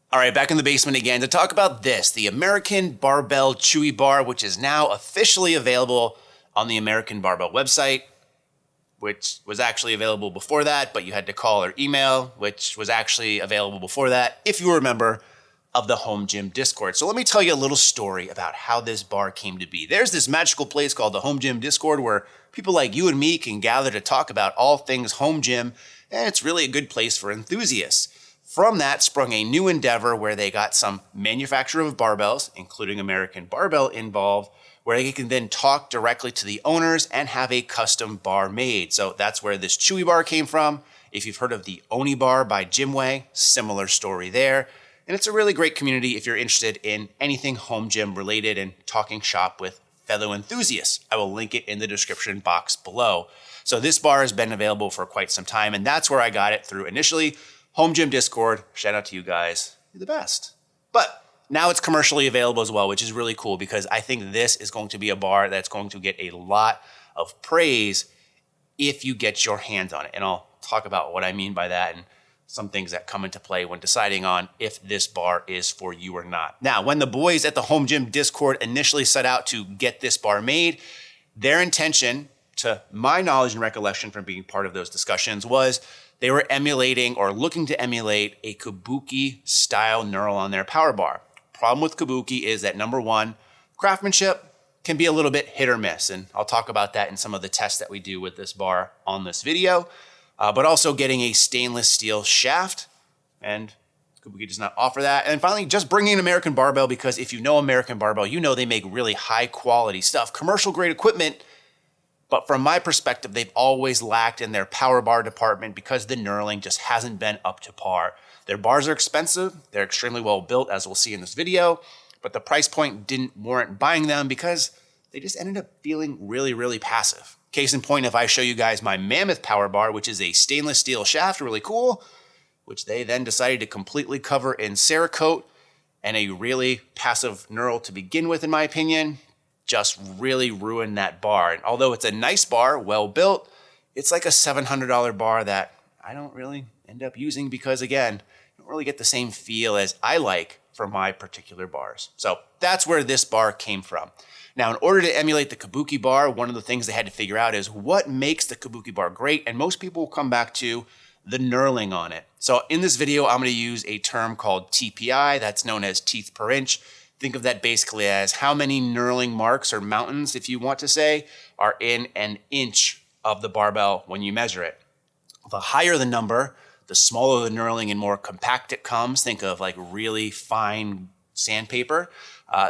All right, back in the basement again to talk about this, the American Barbell Chewy Bar, which is now officially available on the American Barbell website, which was actually available before that, but you had to call or email, which was actually available before that, if you were a member of the Home Gym Discord. So let me tell you a little story about how this bar came to be. There's this magical place called the Home Gym Discord where people like you and me can gather to talk about all things home gym, and it's really a good place for enthusiasts. From that sprung a new endeavor where they got some manufacturer of barbells, including American Barbell, involved, where they can then talk directly to the owners and have a custom bar made. So that's where this Chewy bar came from. If you've heard of the Oni bar by Gymway, similar story there. And it's a really great community if you're interested in anything home gym related and talking shop with fellow enthusiasts. I will link it in the description box below. So this bar has been available for quite some time, and that's where I got it through initially. Home Gym Discord, shout out to you guys, you're the best. But now it's commercially available as well, which is really cool because I think this is going to be a bar that's going to get a lot of praise if you get your hands on it. And I'll talk about what I mean by that and some things that come into play when deciding on if this bar is for you or not. Now, when the boys at the Home Gym Discord initially set out to get this bar made, their intention, to my knowledge and recollection from being part of those discussions, was they were emulating or looking to emulate a kabuki style knurl on their power bar. Problem with kabuki is that number one, craftsmanship can be a little bit hit or miss. And I'll talk about that in some of the tests that we do with this bar on this video. But also getting a stainless steel shaft, and kabuki does not offer that. And finally, just bringing in American Barbell, because if you know American Barbell, you know they make really high quality stuff, commercial grade equipment. But from my perspective, they've always lacked in their power bar department because the knurling just hasn't been up to par. Their bars are expensive. They're extremely well built, as we'll see in this video, but the price point didn't warrant buying them because they just ended up feeling really, really passive. Case in point, if I show you guys my Mammoth power bar, which is a stainless steel shaft, really cool, which they then decided to completely cover in Cerakote and a really passive knurl to begin with, in my opinion, just really ruined that bar. And although it's a nice bar, well built, it's like a $700 bar that I don't really end up using because, again, I don't really get the same feel as I like for my particular bars. So that's where this bar came from. Now, in order to emulate the kabuki bar, one of the things they had to figure out is what makes the kabuki bar great, and most people will come back to the knurling on it. So in this video, I'm going to use a term called TPI, that's known as teeth per inch. Think of that basically as how many knurling marks or mountains, if you want to say, are in an inch of the barbell when you measure it. The higher the number, the smaller the knurling and more compact it comes. Think of like really fine sandpaper.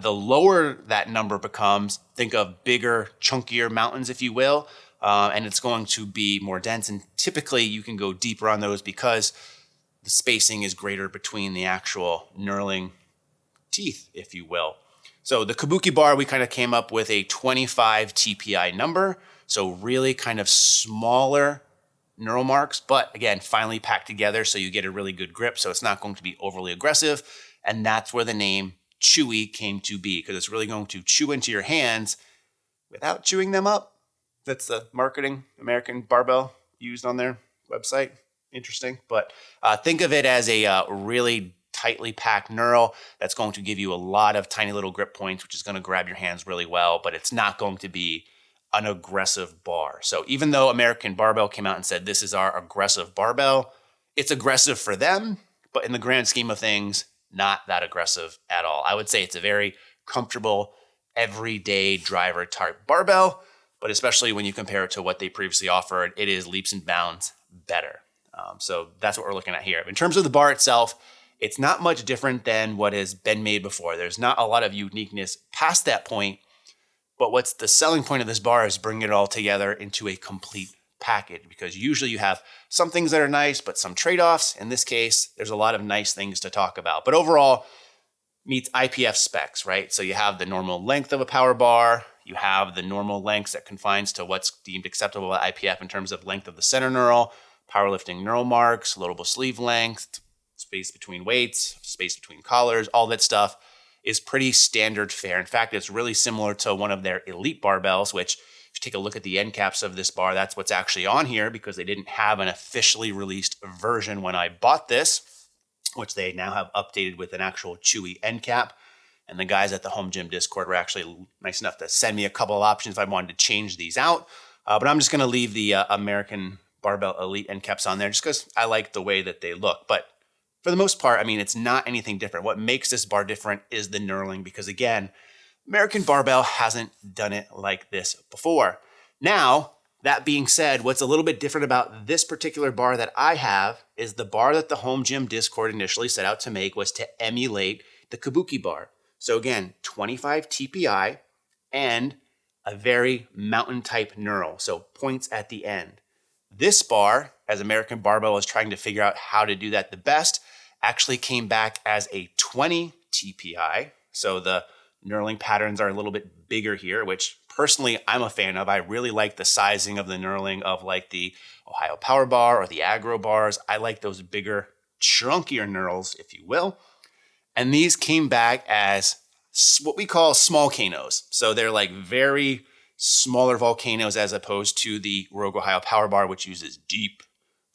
The lower that number becomes, think of bigger, chunkier mountains, if you will, and it's going to be more dense. And typically you can go deeper on those because the spacing is greater between the actual knurling teeth, if you will. So the kabuki bar, we kind of came up with a 25 TPI number. So really kind of smaller knurl marks, but again, finely packed together so you get a really good grip. So it's not going to be overly aggressive. And that's where the name Chewy came to be, because it's really going to chew into your hands without chewing them up. That's the marketing American Barbell used on their website. Interesting. But think of it as a really tightly packed knurl that's going to give you a lot of tiny little grip points, which is going to grab your hands really well, but it's not going to be an aggressive bar. So even though American Barbell came out and said this is our aggressive barbell, it's aggressive for them, but in the grand scheme of things, not that aggressive at all. I would say it's a very comfortable, everyday driver type barbell, but especially when you compare it to what they previously offered, it is leaps and bounds better. So that's what we're looking at here. In terms of the bar itself, it's not much different than what has been made before. There's not a lot of uniqueness past that point, but what's the selling point of this bar is bringing it all together into a complete package, because usually you have some things that are nice, but some trade-offs. In this case, there's a lot of nice things to talk about, but overall meets IPF specs, right? So you have the normal length of a power bar, you have the normal lengths that confines to what's deemed acceptable by IPF in terms of length of the center knurl, powerlifting knurl marks, loadable sleeve length, space between weights, space between collars, all that stuff is pretty standard fare. In fact, it's really similar to one of their elite barbells, which if you take a look at the end caps of this bar, that's what's actually on here because they didn't have an officially released version when I bought this. which they now have updated with an actual Chewy end cap. And the guys at the Home Gym Discord were actually nice enough to send me a couple of options if I wanted to change these out. But I'm just going to leave the American Barbell Elite end caps on there just because I like the way that they look. But for the most part, I mean, it's not anything different. What makes this bar different is the knurling because, again, American Barbell hasn't done it like this before. Now, that being said, what's a little bit different about this particular bar that I have is the bar that the Home Gym Discord initially set out to make was to emulate the Kabuki bar. So again, 25 TPI and a very mountain type knurl, so points at the end. This bar, as American Barbell was trying to figure out how to do that the best, actually came back as a 20 TPI. So the knurling patterns are a little bit bigger here, which personally I'm a fan of. I really like the sizing of the knurling of like the Ohio Power Bar or the Aggro bars. I like those bigger, chunkier knurls, if you will. And these came back as what we call small volcanoes. So they're like very smaller volcanoes as opposed to the Rogue Ohio Power Bar, which uses deep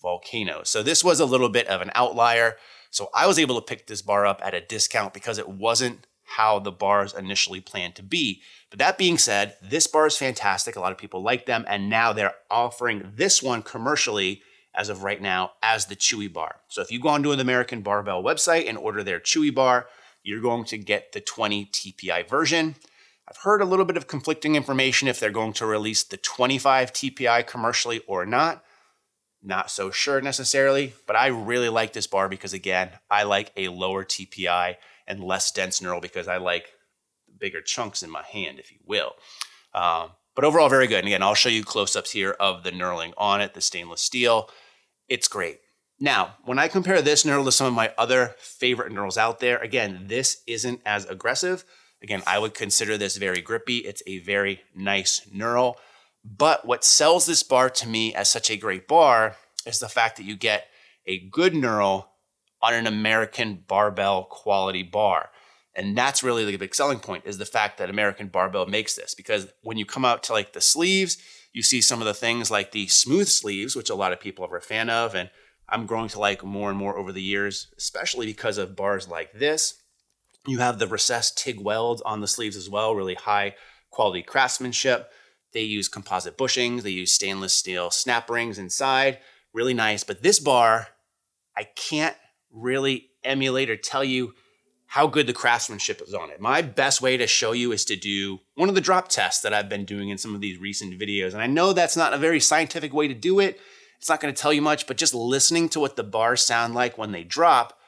volcanoes. So this was a little bit of an outlier. So I was able to pick this bar up at a discount because it wasn't how the bars initially planned to be. But that being said, this bar is fantastic. A lot of people like them. And now they're offering this one commercially as of right now as the Chewy bar. So if you go onto an American Barbell website and order their Chewy bar, you're going to get the 20 TPI version. I've heard a little bit of conflicting information if they're going to release the 25 TPI commercially or not. Not so sure necessarily, but I really like this bar because, again, I like a lower TPI and less dense knurl because I like bigger chunks in my hand, if you will. But overall, very good. And again, I'll show you close-ups here of the knurling on it, the stainless steel. It's great. Now, when I compare this knurl to some of my other favorite knurls out there, again, this isn't as aggressive. Again, I would consider this very grippy. It's a very nice knurl. But what sells this bar to me as such a great bar is the fact that you get a good knurl on an American Barbell quality bar. And that's really the big selling point is the fact that American Barbell makes this. Because when you come out to like the sleeves, you see some of the things like the smooth sleeves, which a lot of people are a fan of. And I'm growing to like more and more over the years, especially because of bars like this. You have the recessed TIG welds on the sleeves as well, really high quality craftsmanship. They use composite bushings. They use stainless steel snap rings inside. Really nice. But this bar, I can't really emulate or tell you how good the craftsmanship is on it. My best way to show you is to do one of the drop tests that I've been doing in some of these recent videos. And I know that's not a very scientific way to do it. It's not going to tell you much, but just listening to what the bars sound like when they drop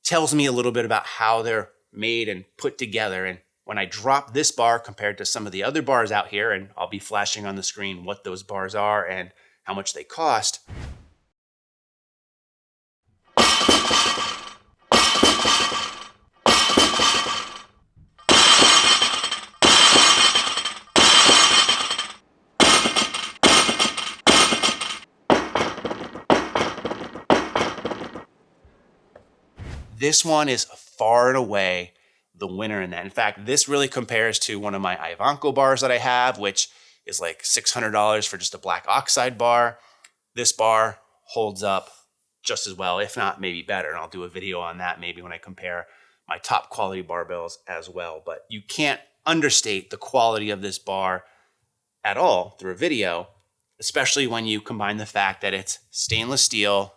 tells me a little bit about how they're made and put together. And when I drop this bar compared to some of the other bars out here, and I'll be flashing on the screen what those bars are and how much they cost. This one is far and away the winner in that. In fact, this really compares to one of my Ivanko bars that I have, which is like $600 for just a black oxide bar. This bar holds up just as well, if not maybe better. And I'll do a video on that maybe when I compare my top quality barbells as well. But you can't understate the quality of this bar at all through a video, especially when you combine the fact that it's stainless steel,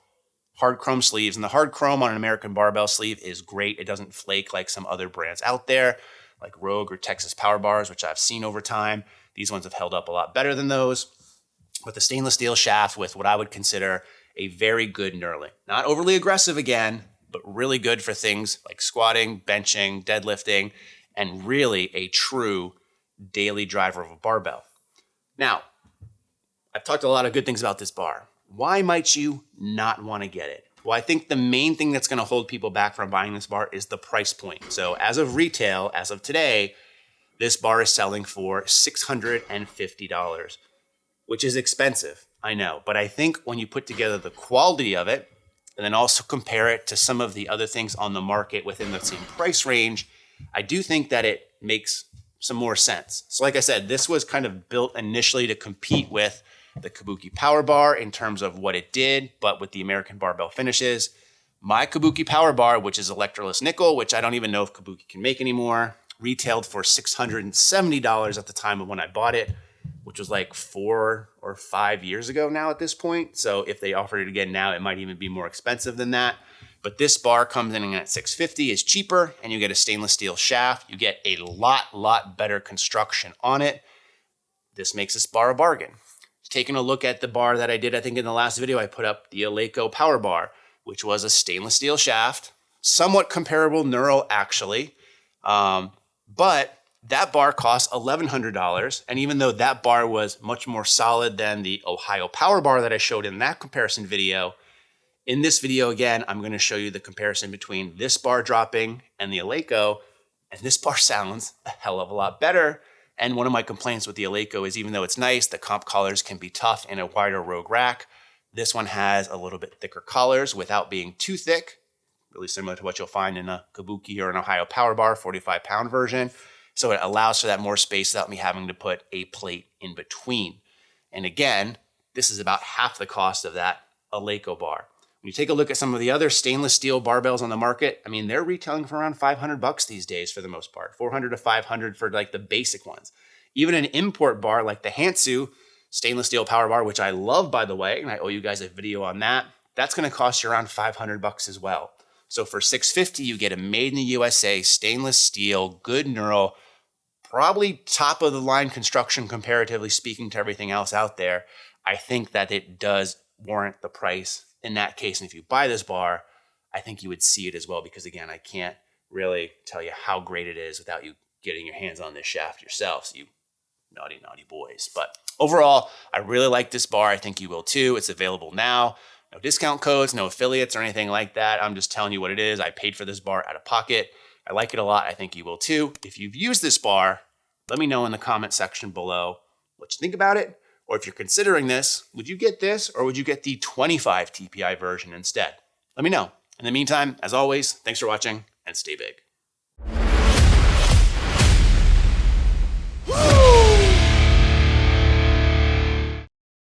hard chrome sleeves, and the hard chrome on an American Barbell sleeve is great. It doesn't flake like some other brands out there, like Rogue or Texas Power Bars, which I've seen over time. These ones have held up a lot better than those. But the stainless steel shaft with what I would consider a very good knurling. Not overly aggressive again, but really good for things like squatting, benching, deadlifting, and really a true daily driver of a barbell. Now, I've talked a lot of good things about this bar. Why might you not want to get it? Well, I think the main thing that's going to hold people back from buying this bar is the price point. So as of retail, as of today, this bar is selling for $650, which is expensive, I know. But I think when you put together the quality of it, and then also compare it to some of the other things on the market within the same price range, I do think that it makes some more sense. So like I said, this was kind of built initially to compete with the Kabuki Power Bar in terms of what it did, but with the American Barbell finishes. My Kabuki Power Bar, which is electroless nickel, which I don't even know if Kabuki can make anymore, retailed for $670 at the time of when I bought it, which was like 4 or 5 years ago now at this point. So if they offered it again now, it might even be more expensive than that. But this bar comes in at $650, is cheaper, and you get a stainless steel shaft. You get a lot better construction on it. This makes this bar a bargain. Taking a look at the bar that I did, I think in the last video, I put up the Eleiko Power Bar, which was a stainless steel shaft, somewhat comparable knurl actually. But that bar cost $1,100. And even though that bar was much more solid than the Ohio Power Bar that I showed in that comparison video, in this video, again, I'm going to show you the comparison between this bar dropping and the Eleiko. And this bar sounds a hell of a lot better. And one of my complaints with the Eleiko is even though it's nice, the comp collars can be tough in a wider rogue rack. This one has a little bit thicker collars without being too thick, really similar to what you'll find in a Kabuki or an Ohio Power Bar 45-pound version. So it allows for that more space without me having to put a plate in between. And again, this is about half the cost of that Eleiko bar. When you take a look at some of the other stainless steel barbells on the market, I mean, they're retailing for around $500 these days for the most part, $400 to $500 for like the basic ones. Even an import bar like the Hansu stainless steel power bar, which I love, by the way, and I owe you guys a video on that, that's going to cost you around $500 as well. So for $650, you get a made in the USA stainless steel, good knurl, probably top of the line construction comparatively speaking to everything else out there. I think that it does warrant the price in that case. And if you buy this bar, I think you would see it as well, because again, I can't really tell you how great it is without you getting your hands on this shaft yourselves, you naughty boys. But overall, I really like this bar. I think you will too. It's available now. No discount codes, no affiliates or anything like that. I'm just telling you what it is. I paid for this bar out of pocket. I like it a lot. I think you will too. If you've used this bar, let me know in the comment section below what you think about it. Or if you're considering this, would you get this or would you get the 25 TPI version instead? Let me know. In the meantime, as always, thanks for watching and stay big.